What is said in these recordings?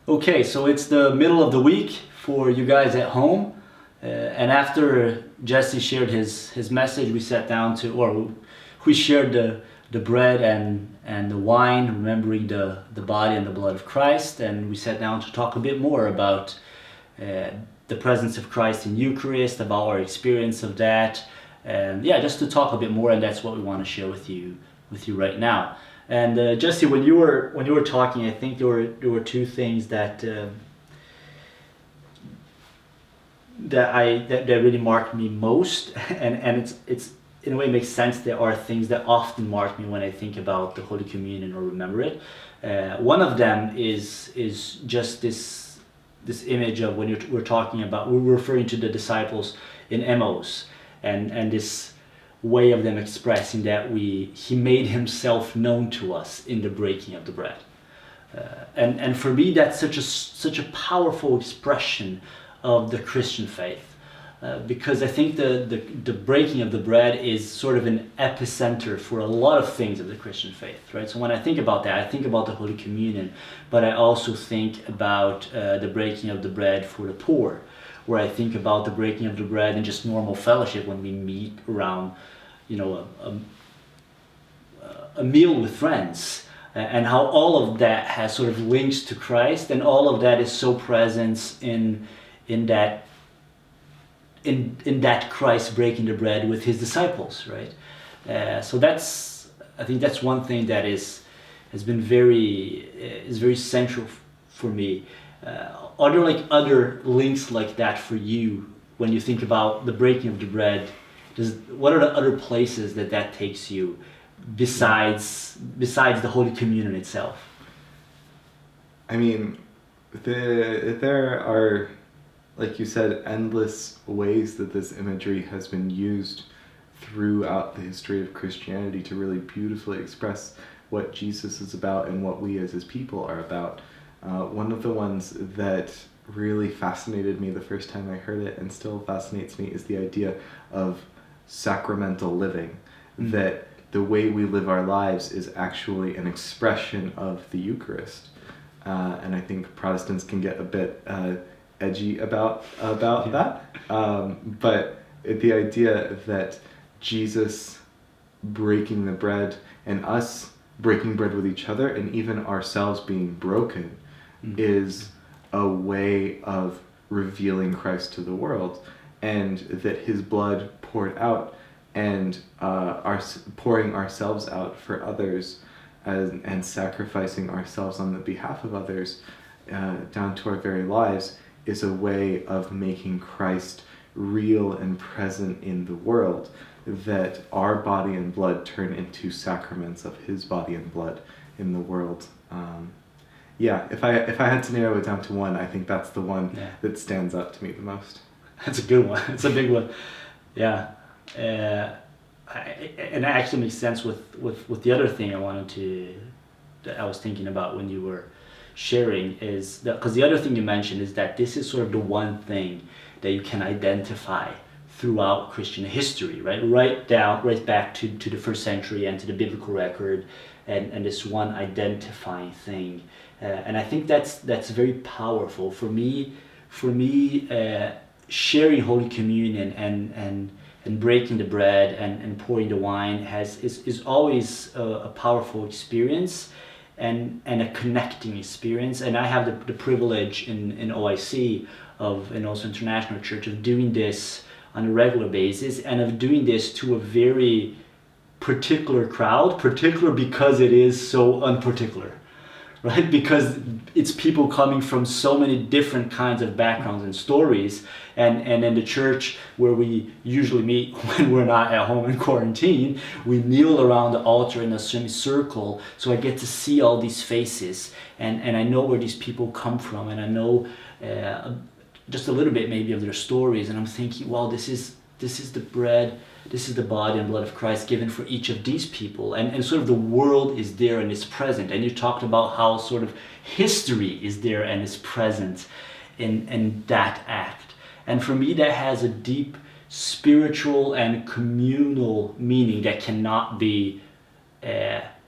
Okay, so it's the middle of the week for you guys at home, and after Jesse shared his message, we sat down to, or we shared the bread and the wine, remembering the body and the blood of Christ, and we sat down to talk a bit more about uh, the presence of Christ in Eucharist, about our experience of that, and yeah, just to talk a bit more, and that's what we want to share with you right now. And Jesse, when you were talking, I think there were two things that really marked me most, and it's in a way makes sense. There are things that often mark me when I think about the Holy Communion or remember it. One of them is just this image of when we're talking about, we're referring to the disciples in Emmaus, and this way of them expressing that he made himself known to us in the breaking of the bread. And for me, that's such a powerful expression of the Christian faith, because I think the breaking of the bread is sort of an epicenter for a lot of things of the Christian faith, right? So when I think about that, I think about the Holy Communion, but I also think about the breaking of the bread for the poor, where I think about the breaking of the bread and just normal fellowship when we meet around, a meal with friends, and how all of that has sort of links to Christ, and all of that is so present in that in that Christ breaking the bread with his disciples, right? So I think that's one thing that has been very central for me. Are there like other links like that for you when you think about the breaking of the bread? What are the other places that takes you besides the Holy Communion itself? I mean, there are, like you said, endless ways that this imagery has been used throughout the history of Christianity to really beautifully express what Jesus is about and what we as his people are about. One of the ones that really fascinated me the first time I heard it, and still fascinates me, is the idea of sacramental living. That the way we live our lives is actually an expression of the Eucharist. And I think Protestants can get a bit edgy about that. But the idea that Jesus breaking the bread and us breaking bread with each other and even ourselves being broken is a way of revealing Christ to the world, and that his blood poured out and pouring ourselves out for others, and sacrificing ourselves on the behalf of others, down to our very lives, is a way of making Christ real and present in the world, that our body and blood turn into sacraments of his body and blood in the world. If I had to narrow it down to one, I think that's the one that stands out to me the most. That's a good one. It's a big one. Yeah. And it actually makes sense with the other thing that I was thinking about when you were sharing, is that because the other thing you mentioned is that this is sort of the one thing that you can identify throughout Christian history, right? Right back to the first century and to the biblical record, and this one identifying thing, and I think that's very powerful for me. Sharing Holy Communion and breaking the bread and pouring the wine is always a powerful experience, and a connecting experience. And I have the privilege in OIC and also International Church of doing this on a regular basis, and of doing this to a very particular crowd, particular because it is so unparticular, right? Because it's people coming from so many different kinds of backgrounds and stories, and in the church where we usually meet when we're not at home in quarantine, we kneel around the altar in a semicircle, so I get to see all these faces, and I know where these people come from, and I know just a little bit maybe of their stories, and I'm thinking, wow, this is the bread, this is the body and blood of Christ given for each of these people, and sort of the world is there and is present. And you talked about how sort of history is there and is present in that act. And for me, that has a deep spiritual and communal meaning that cannot be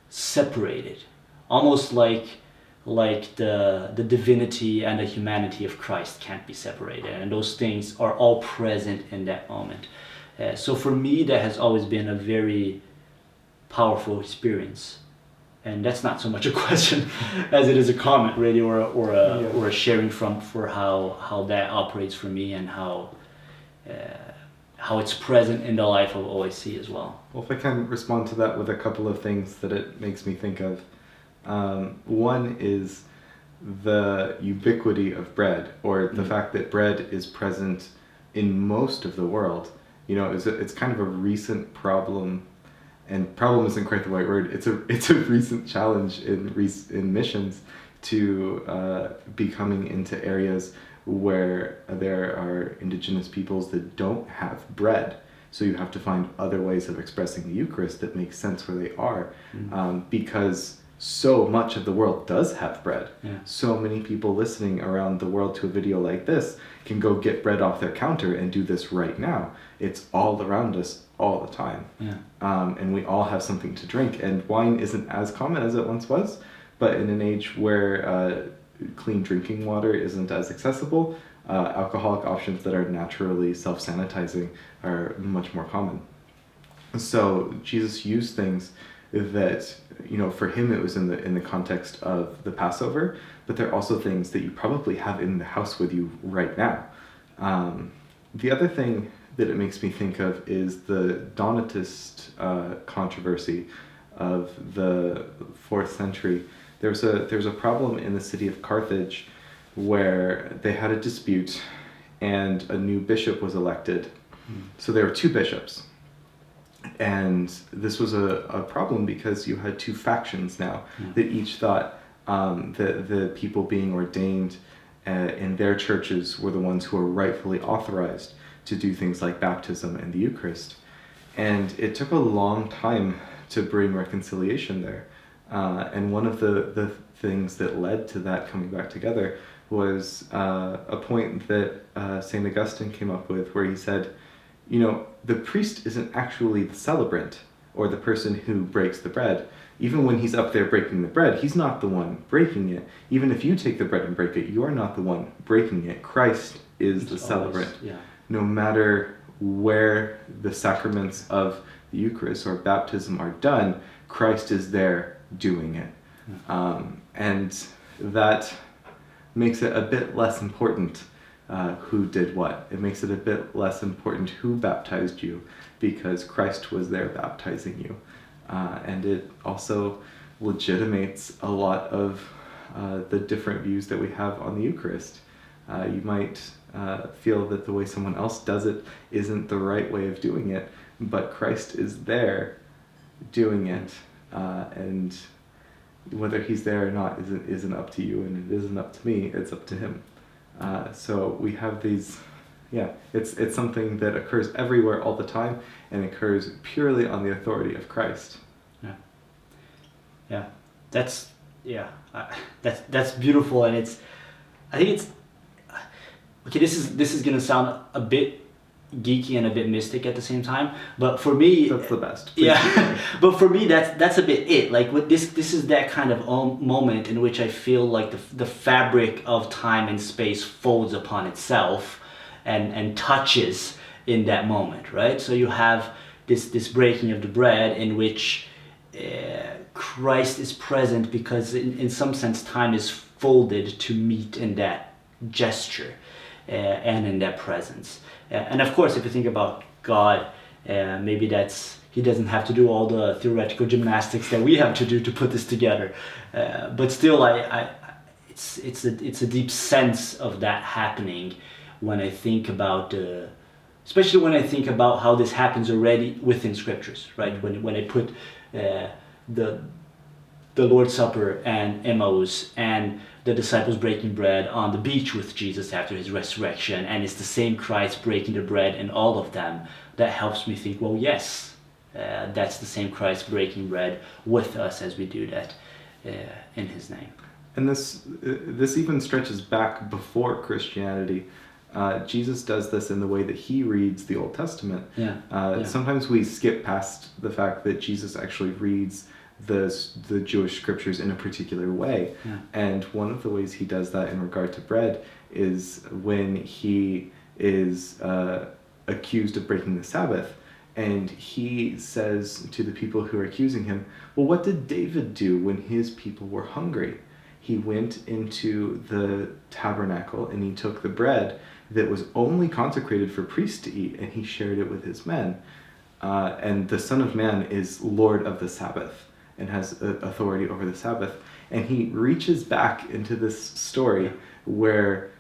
separated. Almost like like the divinity and the humanity of Christ can't be separated, and those things are all present in that moment. So for me, that has always been a very powerful experience, and that's not so much a question as it is a comment, really, or a sharing for how that operates for me, and how it's present in the life of OIC as well. Well, if I can respond to that with a couple of things that it makes me think of. One is the ubiquity of bread, or the fact that bread is present in most of the world. You know, it's kind of a recent problem, and problem isn't quite the right word. It's a recent challenge in missions to be coming into areas where there are indigenous peoples that don't have bread. So you have to find other ways of expressing the Eucharist that make sense where they are, because so much of the world does have bread. Yeah. So many people listening around the world to a video like this can go get bread off their counter and do this right now. It's all around us all the time. Yeah. And we all have something to drink. And wine isn't as common as it once was, but in an age where clean drinking water isn't as accessible, alcoholic options that are naturally self-sanitizing are much more common. So Jesus used things that, you know, for him it was in the context of the Passover, but they're also things that you probably have in the house with you right now. The other thing that it makes me think of is the Donatist controversy of the 4th century. There was a problem in the city of Carthage where they had a dispute and a new bishop was elected. So there were 2 bishops. And this was a problem because you had 2 factions now that each thought that the people being ordained in their churches were the ones who were rightfully authorized to do things like baptism and the Eucharist. And it took a long time to bring reconciliation there. And one of the things that led to that coming back together was a point that St. Augustine came up with, where he said, you know, the priest isn't actually the celebrant or the person who breaks the bread. Even when he's up there breaking the bread, he's not the one breaking it. Even if you take the bread and break it, you're not the one breaking it. Christ is the celebrant. No matter where the sacraments of the Eucharist or baptism are done, Christ is there doing it. And that makes it a bit less important who did what. It makes it a bit less important who baptized you, because Christ was there baptizing you. And it also legitimates a lot of the different views that we have on the Eucharist. You might feel that the way someone else does it isn't the right way of doing it, but Christ is there doing it, and whether he's there or not isn't up to you, and it isn't up to me, it's up to him. So we have these, it's something that occurs everywhere all the time, and occurs purely on the authority of Christ. That's beautiful, and I think it's okay. This is gonna sound a bit geeky and a bit mystic at the same time, but for me, that's the best. But for me, that's a bit it. Like with this is that kind of moment in which I feel like the fabric of time and space folds upon itself and touches in that moment, right? So you have this breaking of the bread in which Christ is present, because in some sense time is folded to meet in that gesture and in that presence. And of course, if you think about God, maybe he doesn't have to do all the theoretical gymnastics that we have to do to put this together. But still, it's a deep sense of that happening when I think about especially when I think about how this happens already within scriptures, right? When I put the Lord's Supper and Emmaus and the disciples breaking bread on the beach with Jesus after his resurrection, and it's the same Christ breaking the bread in all of them, that helps me think, well, yes, that's the same Christ breaking bread with us as we do that in his name. And this even stretches back before Christianity. Jesus does this in the way that he reads the Old Testament. Sometimes we skip past the fact that Jesus actually reads the Jewish scriptures in a particular way. Yeah. And one of the ways he does that in regard to bread is when he is accused of breaking the Sabbath, and he says to the people who are accusing him, well, what did David do when his people were hungry? He went into the tabernacle and he took the bread that was only consecrated for priests to eat, and he shared it with his men. And the Son of Man is Lord of the Sabbath and has authority over the Sabbath. And he reaches back into this story where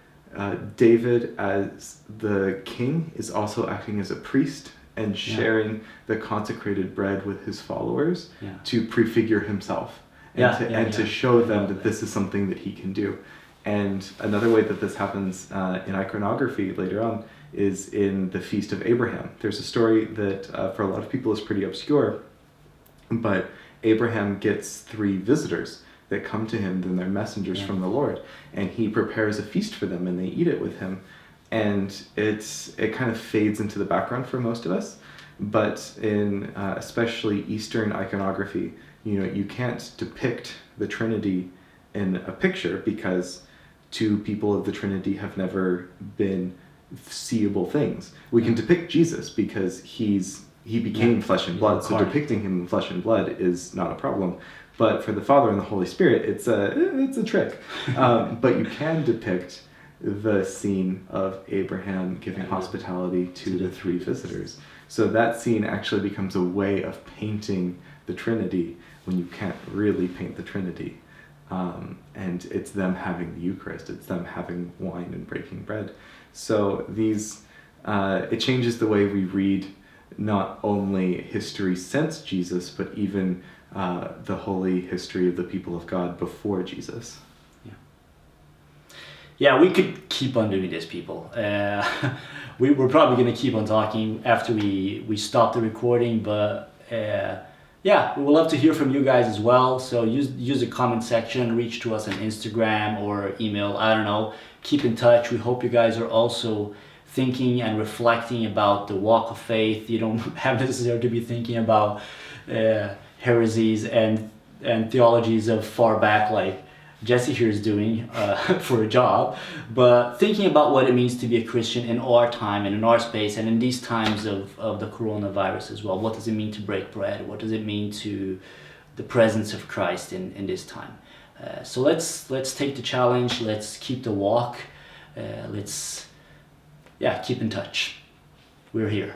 David, as the king, is also acting as a priest and sharing the consecrated bread with his followers to prefigure himself and to show them that this is something that he can do. And another way that this happens in iconography later on is in the Feast of Abraham. There's a story that for a lot of people is pretty obscure, but Abraham gets 3 visitors that come to him, then they're messengers from the Lord, and he prepares a feast for them and they eat it with him. And it kind of fades into the background for most of us, but in especially Eastern iconography, you can't depict the Trinity in a picture because 2 people of the Trinity have never been seeable things. We can depict Jesus because he became flesh and blood, so depicting him in flesh and blood is not a problem. But for the Father and the Holy Spirit, it's a trick. But you can depict the scene of Abraham giving hospitality to the 3 visitors. So that scene actually becomes a way of painting the Trinity when you can't really paint the Trinity. And it's them having the Eucharist, it's them having wine and breaking bread. So it changes the way we read not only history since Jesus, but even the holy history of the people of God before Jesus. Yeah, we could keep on doing this, people. We're probably going to keep on talking after we stop the recording, but we would love to hear from you guys as well. So use the comment section, reach to us on Instagram or email, I don't know. Keep in touch. We hope you guys are also thinking and reflecting about the walk of faith. You don't have necessarily to be thinking about heresies and theologies of far back like Jesse here is doing for a job, but thinking about what it means to be a Christian in our time and in our space and in these times of the coronavirus as well. What does it mean to break bread? What does it mean to the presence of Christ in this time? So let's take the challenge. Let's keep the walk. Let's keep in touch. We're here.